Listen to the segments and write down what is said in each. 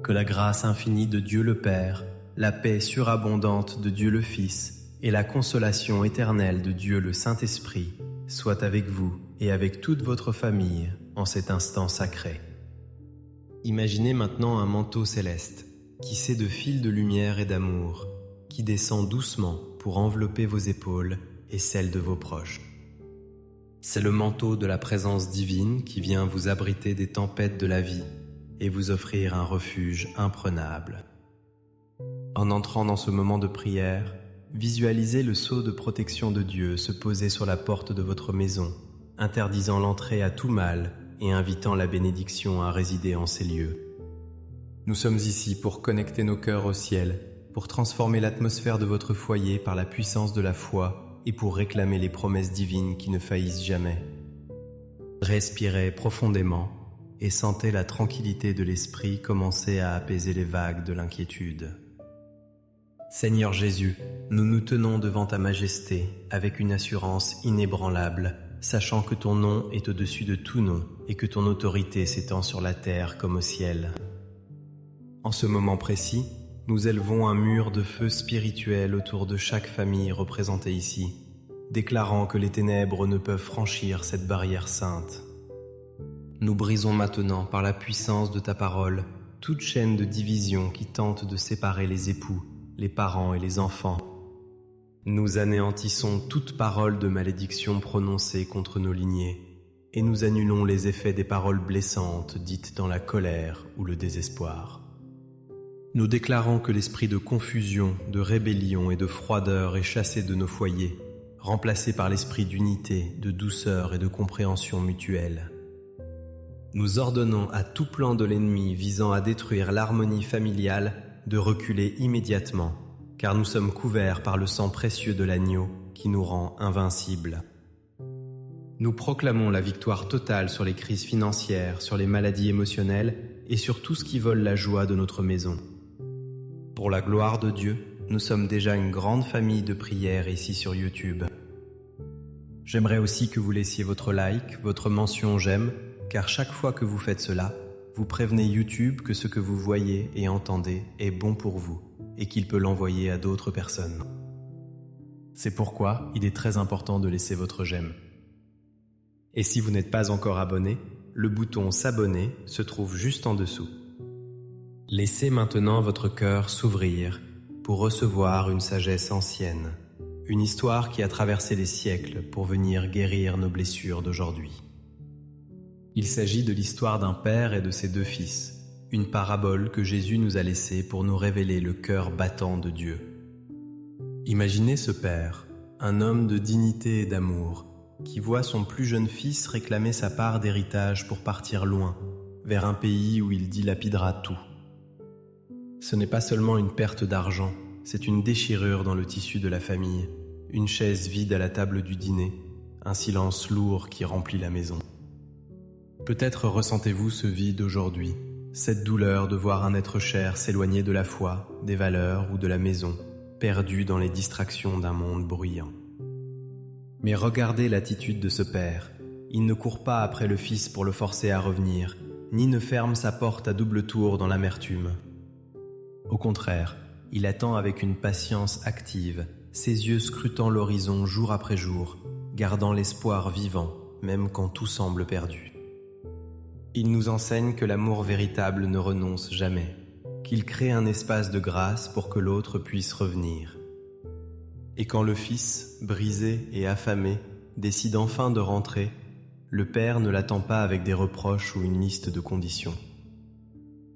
Que la grâce infinie de Dieu le Père, la paix surabondante de Dieu le Fils et la consolation éternelle de Dieu le Saint-Esprit soient avec vous et avec toute votre famille en cet instant sacré. Imaginez maintenant un manteau céleste, tissé de fils de lumière et d'amour, qui descend doucement pour envelopper vos épaules et celles de vos proches. C'est le manteau de la présence divine qui vient vous abriter des tempêtes de la vie et vous offrir un refuge imprenable. En entrant dans ce moment de prière, visualisez le sceau de protection de Dieu se poser sur la porte de votre maison, interdisant l'entrée à tout mal et invitant la bénédiction à résider en ces lieux. Nous sommes ici pour connecter nos cœurs au ciel, pour transformer l'atmosphère de votre foyer par la puissance de la foi et pour réclamer les promesses divines qui ne faillissent jamais. Respirez profondément et sentez la tranquillité de l'esprit commencer à apaiser les vagues de l'inquiétude. Seigneur Jésus, nous nous tenons devant ta majesté avec une assurance inébranlable, sachant que ton nom est au-dessus de tout nom et que ton autorité s'étend sur la terre comme au ciel. En ce moment précis, nous élevons un mur de feu spirituel autour de chaque famille représentée ici, déclarant que les ténèbres ne peuvent franchir cette barrière sainte. Nous brisons maintenant par la puissance de ta parole toute chaîne de division qui tente de séparer les époux, les parents et les enfants. Nous anéantissons toute parole de malédiction prononcée contre nos lignées et nous annulons les effets des paroles blessantes dites dans la colère ou le désespoir. Nous déclarons que l'esprit de confusion, de rébellion et de froideur est chassé de nos foyers, remplacé par l'esprit d'unité, de douceur et de compréhension mutuelle. Nous ordonnons à tout plan de l'ennemi visant à détruire l'harmonie familiale de reculer immédiatement, car nous sommes couverts par le sang précieux de l'agneau qui nous rend invincibles. Nous proclamons la victoire totale sur les crises financières, sur les maladies émotionnelles et sur tout ce qui vole la joie de notre maison. Pour la gloire de Dieu, nous sommes déjà une grande famille de prières ici sur YouTube. J'aimerais aussi que vous laissiez votre like, votre mention j'aime, car chaque fois que vous faites cela, vous prévenez YouTube que ce que vous voyez et entendez est bon pour vous et qu'il peut l'envoyer à d'autres personnes. C'est pourquoi il est très important de laisser votre j'aime. Et si vous n'êtes pas encore abonné, le bouton s'abonner se trouve juste en dessous. Laissez maintenant votre cœur s'ouvrir pour recevoir une sagesse ancienne, une histoire qui a traversé les siècles pour venir guérir nos blessures d'aujourd'hui. Il s'agit de l'histoire d'un père et de ses deux fils, une parabole que Jésus nous a laissée pour nous révéler le cœur battant de Dieu. Imaginez ce père, un homme de dignité et d'amour, qui voit son plus jeune fils réclamer sa part d'héritage pour partir loin, vers un pays où il dilapidera tout. Ce n'est pas seulement une perte d'argent, c'est une déchirure dans le tissu de la famille, une chaise vide à la table du dîner, un silence lourd qui remplit la maison. Peut-être ressentez-vous ce vide aujourd'hui, cette douleur de voir un être cher s'éloigner de la foi, des valeurs ou de la maison, perdu dans les distractions d'un monde bruyant. Mais regardez l'attitude de ce père. Il ne court pas après le fils pour le forcer à revenir, ni ne ferme sa porte à double tour dans l'amertume. Au contraire, il attend avec une patience active, ses yeux scrutant l'horizon jour après jour, gardant l'espoir vivant, même quand tout semble perdu. Il nous enseigne que l'amour véritable ne renonce jamais, qu'il crée un espace de grâce pour que l'autre puisse revenir. Et quand le fils, brisé et affamé, décide enfin de rentrer, le père ne l'attend pas avec des reproches ou une liste de conditions.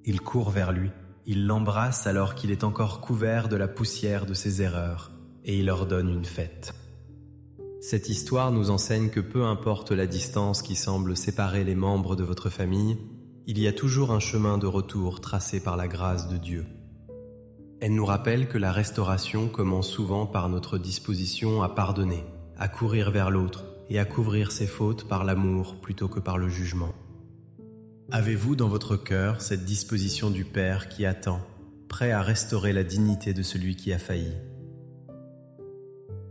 Il court vers lui, il l'embrasse alors qu'il est encore couvert de la poussière de ses erreurs, et il ordonne une fête. Cette histoire nous enseigne que peu importe la distance qui semble séparer les membres de votre famille, il y a toujours un chemin de retour tracé par la grâce de Dieu. Elle nous rappelle que la restauration commence souvent par notre disposition à pardonner, à courir vers l'autre et à couvrir ses fautes par l'amour plutôt que par le jugement. Avez-vous dans votre cœur cette disposition du Père qui attend, prêt à restaurer la dignité de celui qui a failli ?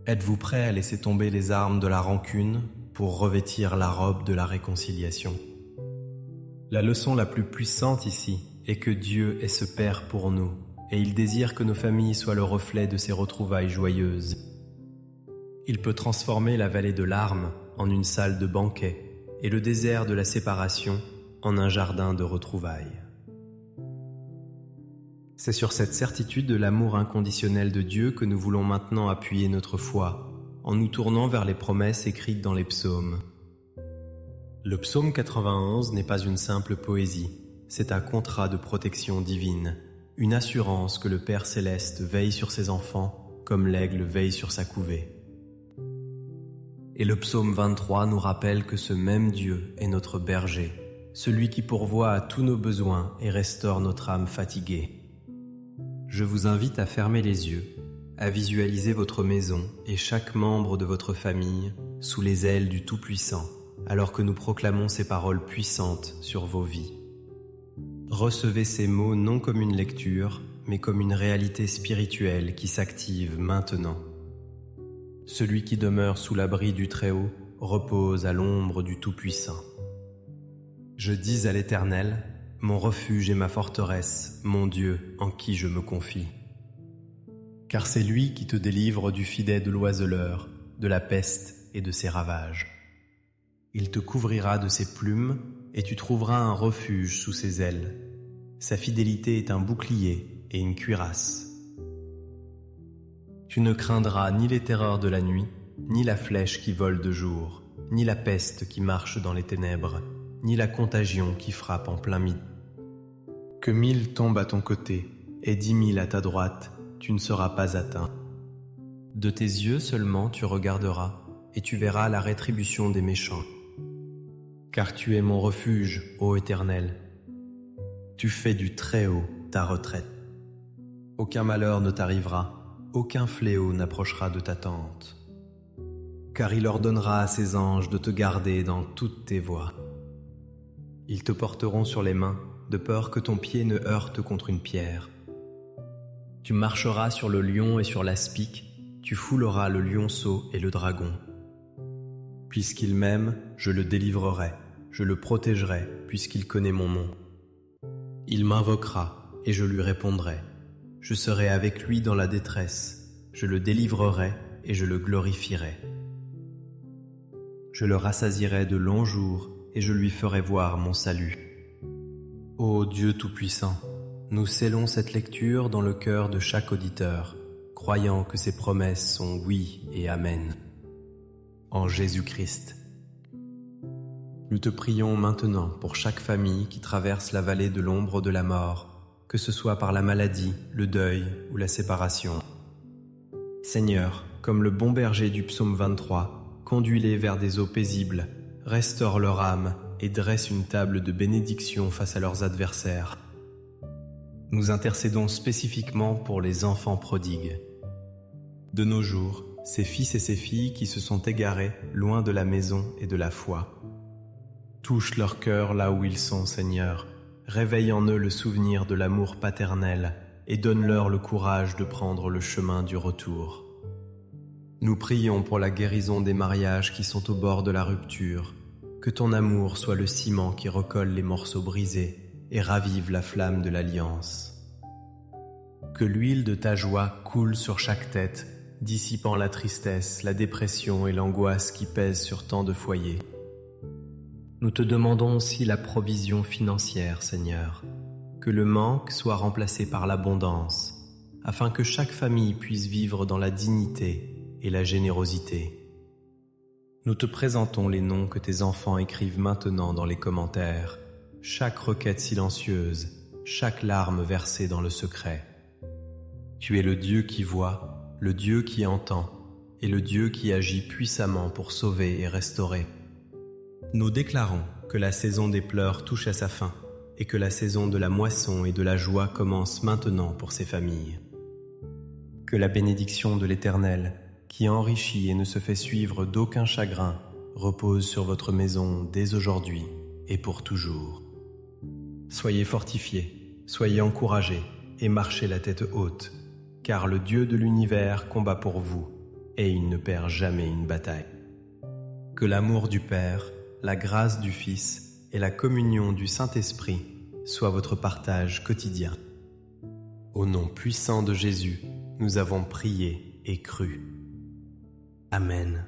Êtes-vous prêt à laisser tomber les armes de la rancune pour revêtir la robe de la réconciliation ? La leçon la plus puissante ici est que Dieu est ce Père pour nous, et il désire que nos familles soient le reflet de ces retrouvailles joyeuses. Il peut transformer la vallée de larmes en une salle de banquet, et le désert de la séparation en un jardin de retrouvailles. C'est sur cette certitude de l'amour inconditionnel de Dieu que nous voulons maintenant appuyer notre foi, en nous tournant vers les promesses écrites dans les psaumes. Le psaume 91 n'est pas une simple poésie, c'est un contrat de protection divine, une assurance que le Père Céleste veille sur ses enfants comme l'aigle veille sur sa couvée. Et le psaume 23 nous rappelle que ce même Dieu est notre berger, celui qui pourvoit à tous nos besoins et restaure notre âme fatiguée. Je vous invite à fermer les yeux, à visualiser votre maison et chaque membre de votre famille sous les ailes du Tout-Puissant, alors que nous proclamons ces paroles puissantes sur vos vies. Recevez ces mots non comme une lecture, mais comme une réalité spirituelle qui s'active maintenant. Celui qui demeure sous l'abri du Très-Haut repose à l'ombre du Tout-Puissant. Je dis à l'Éternel, mon refuge et ma forteresse, mon Dieu en qui je me confie. Car c'est lui qui te délivre du filet de l'oiseleur, de la peste et de ses ravages. Il te couvrira de ses plumes et tu trouveras un refuge sous ses ailes. Sa fidélité est un bouclier et une cuirasse. Tu ne craindras ni les terreurs de la nuit, ni la flèche qui vole de jour, ni la peste qui marche dans les ténèbres, ni la contagion qui frappe en plein midi. Que 1000 tombent à ton côté et 10 000 à ta droite, tu ne seras pas atteint. De tes yeux seulement tu regarderas et tu verras la rétribution des méchants. Car tu es mon refuge, ô Éternel. Tu fais du Très-Haut ta retraite. Aucun malheur ne t'arrivera, aucun fléau n'approchera de ta tente. Car il ordonnera à ses anges de te garder dans toutes tes voies. Ils te porteront sur les mains, de peur que ton pied ne heurte contre une pierre. Tu marcheras sur le lion et sur l'aspic, tu fouleras le lionceau et le dragon. Puisqu'il m'aime, je le délivrerai, je le protégerai, puisqu'il connaît mon nom. Il m'invoquera, et je lui répondrai. Je serai avec lui dans la détresse, je le délivrerai et je le glorifierai. Je le rassasierai de longs jours et je lui ferai voir mon salut. Ô Dieu Tout-Puissant, nous scellons cette lecture dans le cœur de chaque auditeur, croyant que ses promesses sont oui et amen. En Jésus-Christ. Nous te prions maintenant pour chaque famille qui traverse la vallée de l'ombre de la mort, que ce soit par la maladie, le deuil ou la séparation. Seigneur, comme le bon berger du psaume 23, conduis-les vers des eaux paisibles, restaure leur âme et dresse une table de bénédiction face à leurs adversaires. Nous intercédons spécifiquement pour les enfants prodigues. De nos jours, ces fils et ces filles qui se sont égarés loin de la maison et de la foi. Touche leur cœur là où ils sont, Seigneur. Réveille en eux le souvenir de l'amour paternel et donne-leur le courage de prendre le chemin du retour. Nous prions pour la guérison des mariages qui sont au bord de la rupture, que ton amour soit le ciment qui recolle les morceaux brisés et ravive la flamme de l'alliance. Que l'huile de ta joie coule sur chaque tête, dissipant la tristesse, la dépression et l'angoisse qui pèsent sur tant de foyers. Nous te demandons aussi la provision financière, Seigneur, que le manque soit remplacé par l'abondance, afin que chaque famille puisse vivre dans la dignité et la générosité. Nous te présentons les noms que tes enfants écrivent maintenant dans les commentaires, chaque requête silencieuse, chaque larme versée dans le secret. Tu es le Dieu qui voit, le Dieu qui entend, et le Dieu qui agit puissamment pour sauver et restaurer. Nous déclarons que la saison des pleurs touche à sa fin et que la saison de la moisson et de la joie commence maintenant pour ces familles. Que la bénédiction de l'Éternel, qui enrichit et ne se fait suivre d'aucun chagrin, repose sur votre maison dès aujourd'hui et pour toujours. Soyez fortifiés, soyez encouragés et marchez la tête haute, car le Dieu de l'univers combat pour vous et il ne perd jamais une bataille. Que l'amour du Père, la grâce du Fils et la communion du Saint-Esprit soit votre partage quotidien. Au nom puissant de Jésus, nous avons prié et cru. Amen.